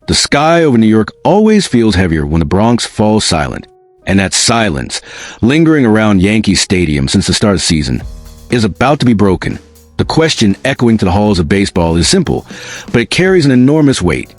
The sky over New York always feels heavier when the Bronx falls silent. And that silence, lingering around Yankee Stadium since the start of the season, is about to be broken. The question echoing to the halls of baseball is simple, but it carries an enormous weight.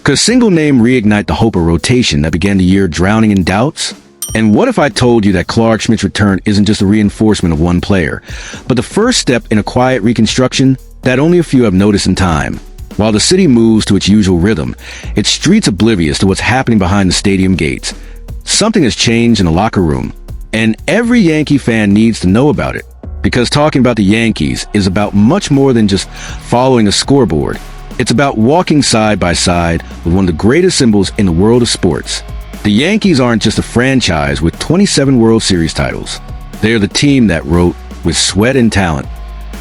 Could a single name reignite the hope of rotation that began the year drowning in doubts? And what if I told you that Clarke Schmidt's return isn't just a reinforcement of one player, but the first step in a quiet reconstruction that only a few have noticed in time? While the city moves to its usual rhythm, its streets oblivious to what's happening behind the stadium gates. Something has changed in the locker room, and every Yankee fan needs to know about it, because talking about the Yankees is about much more than just following a scoreboard. It's about walking side by side with one of the greatest symbols in the world of sports. The Yankees aren't just a franchise with 27 World Series titles. They are the team that wrote, with sweat and talent,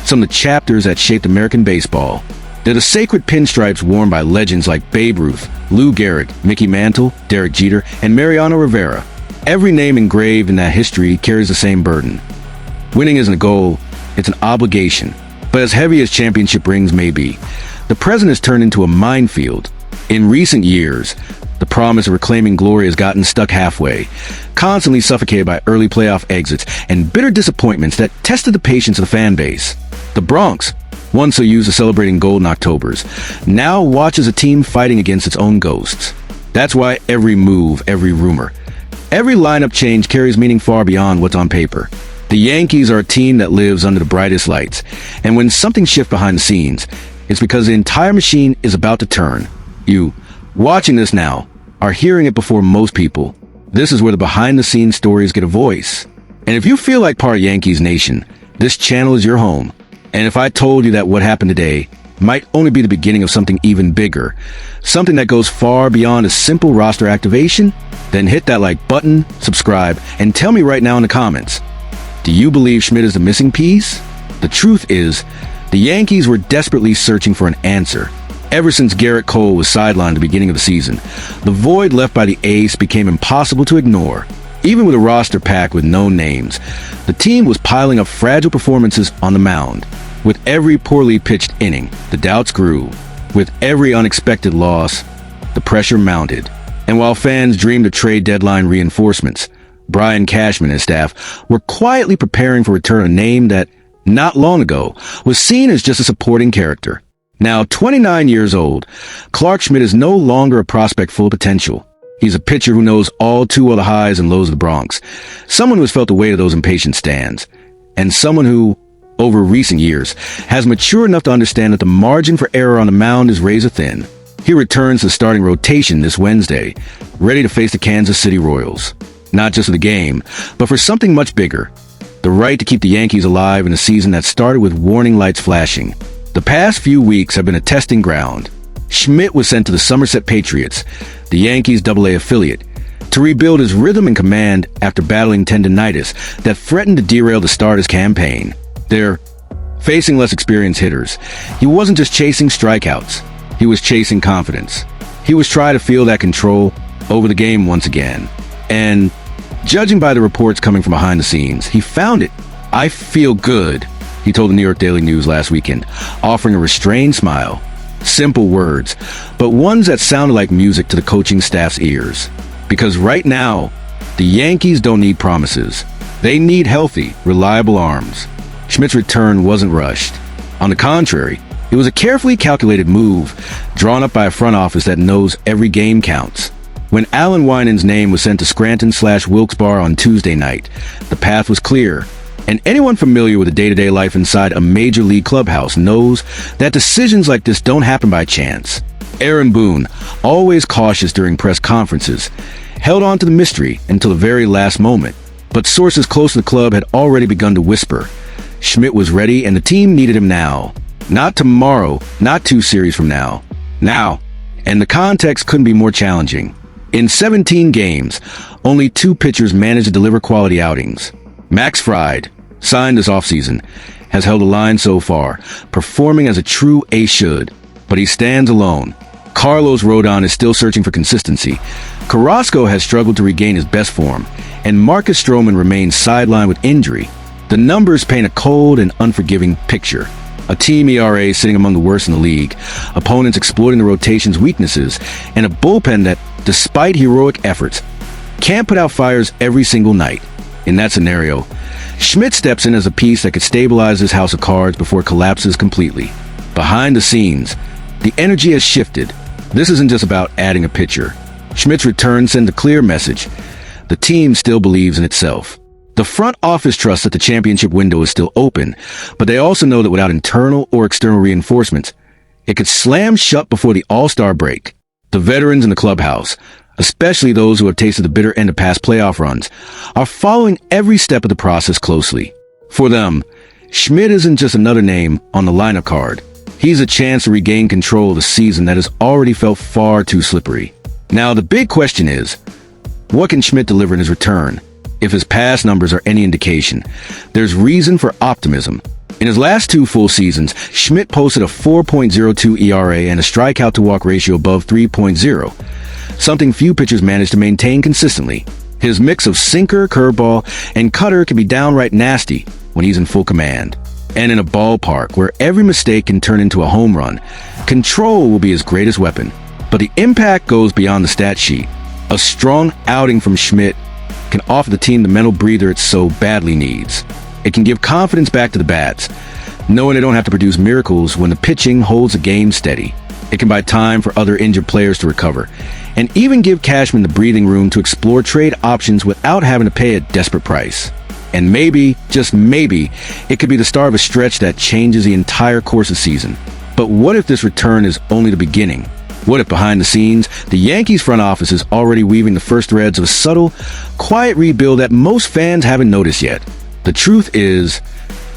some of the chapters that shaped American baseball. They're the sacred pinstripes worn by legends like Babe Ruth, Lou Gehrig, Mickey Mantle, Derek Jeter, and Mariano Rivera. Every name engraved in that history carries the same burden. Winning isn't a goal, it's an obligation. But as heavy as championship rings may be, the present has turned into a minefield. In recent years, the promise of reclaiming glory has gotten stuck halfway, constantly suffocated by early playoff exits and bitter disappointments that tested the patience of the fan base. The Bronx, once so used to celebrating golden Octobers, now watches a team fighting against its own ghosts. That's why every move, every rumor, every lineup change carries meaning far beyond what's on paper. The Yankees are a team that lives under the brightest lights, and when something shifts behind the scenes, it's because the entire machine is about to turn. You, watching this now, are hearing it before most people. This is where the behind-the-scenes stories get a voice. And if you feel like part of Yankees Nation, this channel is your home. And if I told you that what happened today might only be the beginning of something even bigger, something that goes far beyond a simple roster activation, then hit that like button, subscribe, and tell me right now in the comments, do you believe Schmidt is the missing piece? The truth is, the Yankees were desperately searching for an answer. Ever since Garrett Cole was sidelined at the beginning of the season, the void left by the ace became impossible to ignore. Even with a roster packed with known names, the team was piling up fragile performances on the mound. With every poorly pitched inning, the doubts grew. With every unexpected loss, the pressure mounted. And while fans dreamed of trade deadline reinforcements, Brian Cashman and his staff were quietly preparing for return a name that, not long ago, was seen as just a supporting character. Now 29 years old, Clarke Schmidt is no longer a prospect full of potential. He's a pitcher who knows all too well the highs and lows of the Bronx, someone who has felt the weight of those impatient stands, and someone who, over recent years, has matured enough to understand that the margin for error on the mound is razor thin. He returns to the starting rotation this Wednesday, ready to face the Kansas City Royals. Not just for the game, but for something much bigger. The right to keep the Yankees alive in a season that started with warning lights flashing. The past few weeks have been a testing ground. Schmidt was sent to the Somerset Patriots, the Yankees' AA affiliate, to rebuild his rhythm and command after battling tendinitis that threatened to derail the starter's campaign. They're facing less experienced hitters. He wasn't just chasing strikeouts. He was chasing confidence. He was trying to feel that control over the game once again. And judging by the reports coming from behind the scenes, he found it. "I feel good," he told the New York Daily News last weekend, offering a restrained smile. Simple words, but ones that sounded like music to the coaching staff's ears. Because right now, the Yankees don't need promises. They need healthy, reliable arms. Schmidt's return wasn't rushed. On the contrary, it was a carefully calculated move, drawn up by a front office that knows every game counts. When Alan Winan's name was sent to Scranton/Wilkes-Barre on Tuesday night, the path was clear. And anyone familiar with the day-to-day life inside a major league clubhouse knows that decisions like this don't happen by chance. Aaron Boone, always cautious during press conferences, held on to the mystery until the very last moment. But sources close to the club had already begun to whisper. Schmidt was ready and the team needed him now. Not tomorrow, not 2 series from now. Now. And the context couldn't be more challenging. In 17 games, only 2 pitchers managed to deliver quality outings. Max Fried, signed this offseason, has held a line so far, performing as a true ace should. But he stands alone. Carlos Rodon is still searching for consistency. Carrasco has struggled to regain his best form, and Marcus Stroman remains sidelined with injury. The numbers paint a cold and unforgiving picture. A team ERA sitting among the worst in the league, opponents exploiting the rotation's weaknesses, and a bullpen that, despite heroic efforts, can't put out fires every single night. In that scenario, Schmidt steps in as a piece that could stabilize this house of cards before it collapses completely. Behind the scenes, the energy has shifted. This isn't just about adding a pitcher. Schmidt's return sends a clear message. The team still believes in itself. The front office trusts that the championship window is still open, but they also know that without internal or external reinforcements, it could slam shut before the All-Star break. The veterans in the clubhouse, especially those who have tasted the bitter end of past playoff runs, are following every step of the process closely. For them, Schmidt isn't just another name on the lineup card. He's a chance to regain control of a season that has already felt far too slippery. Now, the big question is, what can Schmidt deliver in his return? If his past numbers are any indication, there's reason for optimism. In his last 2 full seasons, Schmidt posted a 4.02 ERA and a strikeout-to-walk ratio above 3.0, something few pitchers manage to maintain consistently. His mix of sinker, curveball, and cutter can be downright nasty when he's in full command. And in a ballpark where every mistake can turn into a home run, control will be his greatest weapon. But the impact goes beyond the stat sheet. A strong outing from Schmidt can offer the team the mental breather it so badly needs. It can give confidence back to the bats, knowing they don't have to produce miracles when the pitching holds the game steady. It can buy time for other injured players to recover, and even give Cashman the breathing room to explore trade options without having to pay a desperate price. And maybe, just maybe, it could be the start of a stretch that changes the entire course of the season. But what if this return is only the beginning? What if behind the scenes, the Yankees front office is already weaving the first threads of a subtle, quiet rebuild that most fans haven't noticed yet? The truth is,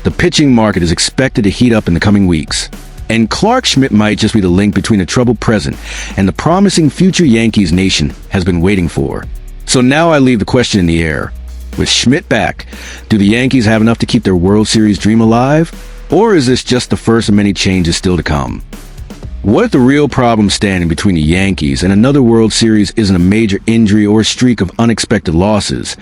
the pitching market is expected to heat up in the coming weeks. And Clarke Schmidt might just be the link between the troubled present and the promising future Yankees nation has been waiting for. So now I leave the question in the air. With Schmidt back, do the Yankees have enough to keep their World Series dream alive? Or is this just the first of many changes still to come? What if the real problem standing between the Yankees and another World Series isn't a major injury or a streak of unexpected losses,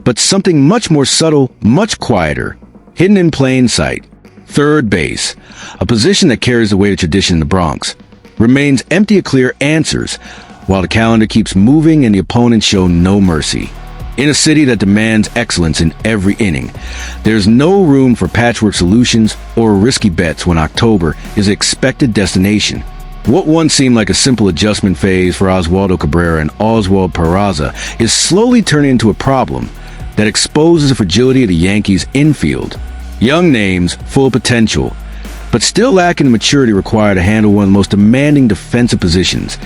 but something much more subtle, much quieter, hidden in plain sight? Third base, a position that carries the weight of tradition in the Bronx, remains empty of clear answers, while the calendar keeps moving and the opponents show no mercy. In a city that demands excellence in every inning, there's no room for patchwork solutions or risky bets when October is the expected destination. What once seemed like a simple adjustment phase for Oswaldo Cabrera and Oswald Peraza is slowly turning into a problem that exposes the fragility of the Yankees' infield. Young names, full of potential, but still lacking the maturity required to handle one of the most demanding defensive positions.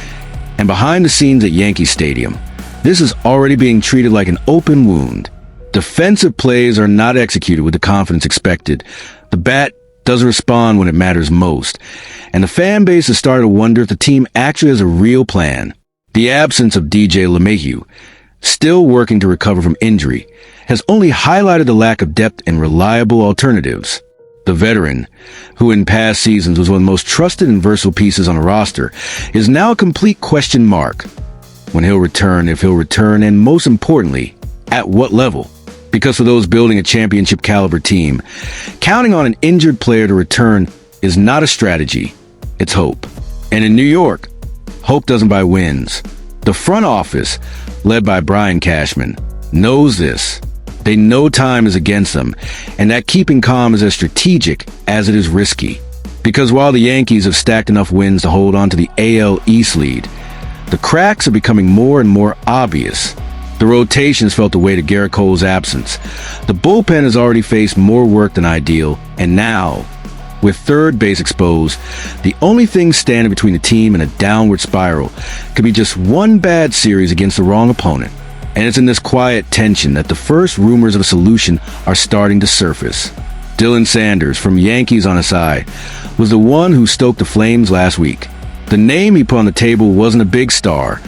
And behind the scenes at Yankee Stadium, this is already being treated like an open wound. Defensive plays are not executed with the confidence expected. The bat doesn't respond when it matters most. And the fan base has started to wonder if the team actually has a real plan. The absence of DJ LeMahieu, still working to recover from injury, has only highlighted the lack of depth and reliable alternatives. The veteran, who in past seasons was one of the most trusted and versatile pieces on the roster, is now a complete question mark. When he'll return, if he'll return, and most importantly, at what level? Because for those building a championship caliber team, counting on an injured player to return is not a strategy, it's hope. And in New York, hope doesn't buy wins. The front office, led by Brian Cashman, knows this. They know time is against them, and that keeping calm is as strategic as it is risky. Because while the Yankees have stacked enough wins to hold on to the AL East lead, the cracks are becoming more and more obvious. The rotations felt the weight of Garrett Cole's absence. The bullpen has already faced more work than ideal, and now, with third base exposed, the only thing standing between the team and a downward spiral could be just one bad series against the wrong opponent. And it's in this quiet tension that the first rumors of a solution are starting to surface. Dylan Sanders, from Yankees on his side, was the one who stoked the flames last week. The name he put on the table wasn't a big star,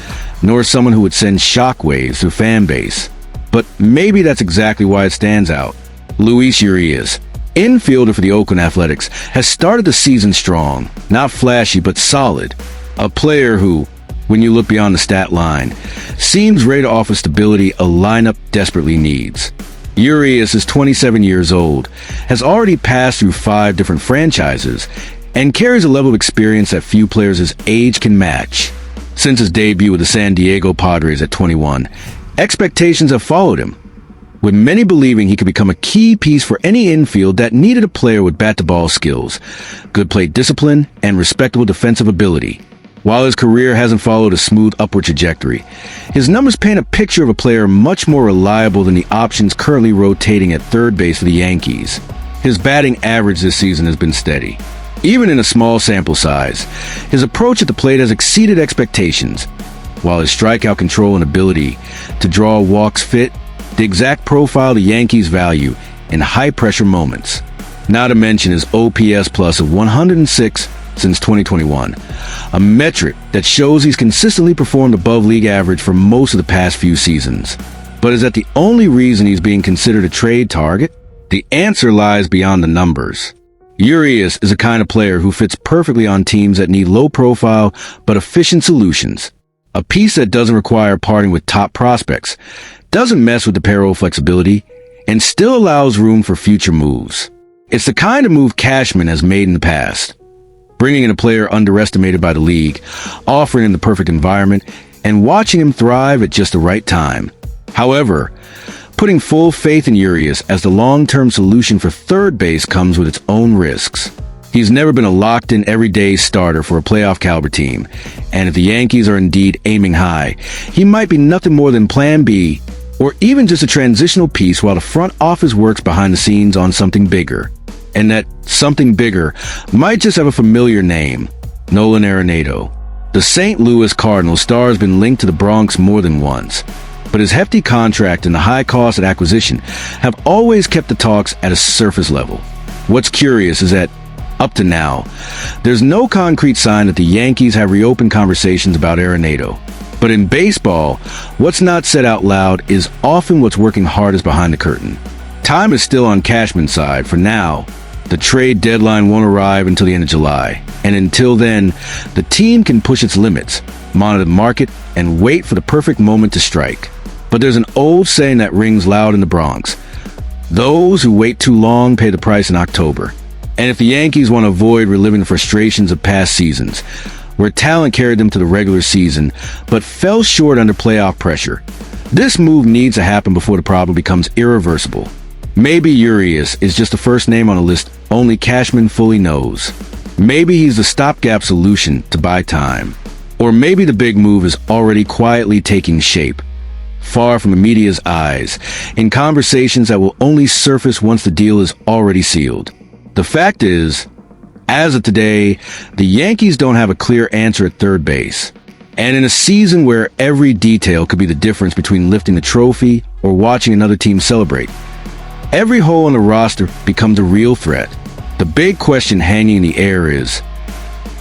nor someone who would send shockwaves to a fan base. But maybe that's exactly why it stands out. Luis Urías, infielder for the Oakland Athletics, has started the season strong, not flashy but solid. A player who, when you look beyond the stat line, seems ready to offer stability a lineup desperately needs. Urías is 27 years old, has already passed through 5 different franchises, and carries a level of experience that few players his age can match. Since his debut with the San Diego Padres at 21, expectations have followed him, with many believing he could become a key piece for any infield that needed a player with bat-to-ball skills, good plate discipline, and respectable defensive ability. While his career hasn't followed a smooth upward trajectory, his numbers paint a picture of a player much more reliable than the options currently rotating at third base for the Yankees. His batting average this season has been steady. Even in a small sample size, his approach at the plate has exceeded expectations, while his strikeout control and ability to draw walks fit the exact profile the Yankees value in high-pressure moments. Not to mention his OPS plus of 106 since 2021, a metric that shows he's consistently performed above league average for most of the past few seasons. But is that the only reason he's being considered a trade target? The answer lies beyond the numbers. Urías is a kind of player who fits perfectly on teams that need low-profile but efficient solutions. A piece that doesn't require parting with top prospects, doesn't mess with the payroll flexibility, and still allows room for future moves. It's the kind of move Cashman has made in the past, bringing in a player underestimated by the league, offering him the perfect environment, and watching him thrive at just the right time. However, putting full faith in Urías as the long-term solution for third base comes with its own risks. He's never been a locked-in everyday starter for a playoff-caliber team, and if the Yankees are indeed aiming high, he might be nothing more than Plan B, or even just a transitional piece while the front office works behind the scenes on something bigger. And that something bigger might just have a familiar name, Nolan Arenado. The St. Louis Cardinals star has been linked to the Bronx more than once, but his hefty contract and the high cost of acquisition have always kept the talks at a surface level. What's curious is that, up to now, there's no concrete sign that the Yankees have reopened conversations about Arenado. But in baseball, what's not said out loud is often what's working hardest behind the curtain. Time is still on Cashman's side for now. The trade deadline won't arrive until the end of July, and until then, the team can push its limits, monitor the market, and wait for the perfect moment to strike. But there's an old saying that rings loud in the Bronx: those who wait too long pay the price in October. And if the Yankees want to avoid reliving the frustrations of past seasons, where talent carried them to the regular season, but fell short under playoff pressure, this move needs to happen before the problem becomes irreversible. Maybe Urías is just the first name on a list only Cashman fully knows. Maybe he's the stopgap solution to buy time. Or maybe the big move is already quietly taking shape, far from the media's eyes, in conversations that will only surface once the deal is already sealed. The fact is, as of today, the Yankees don't have a clear answer at third base. And in a season where every detail could be the difference between lifting the trophy or watching another team celebrate, every hole in the roster becomes a real threat. The big question hanging in the air is,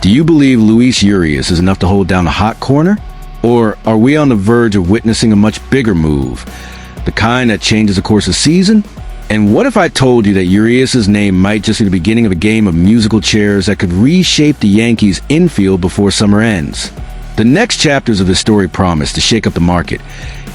do you believe Luis Urías is enough to hold down the hot corner? Or are we on the verge of witnessing a much bigger move, the kind that changes the course of the season? And what if I told you that Urías' name might just be the beginning of a game of musical chairs that could reshape the Yankees' infield before summer ends? The next chapters of this story promise to shake up the market,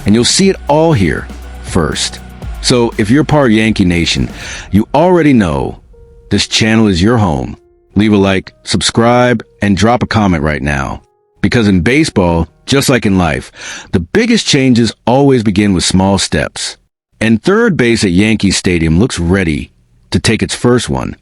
and you'll see it all here first. So if you're part of Yankee Nation, you already know this channel is your home. Leave a like, subscribe, and drop a comment right now. Because in baseball, just like in life, the biggest changes always begin with small steps. And third base at Yankee Stadium looks ready to take its first one.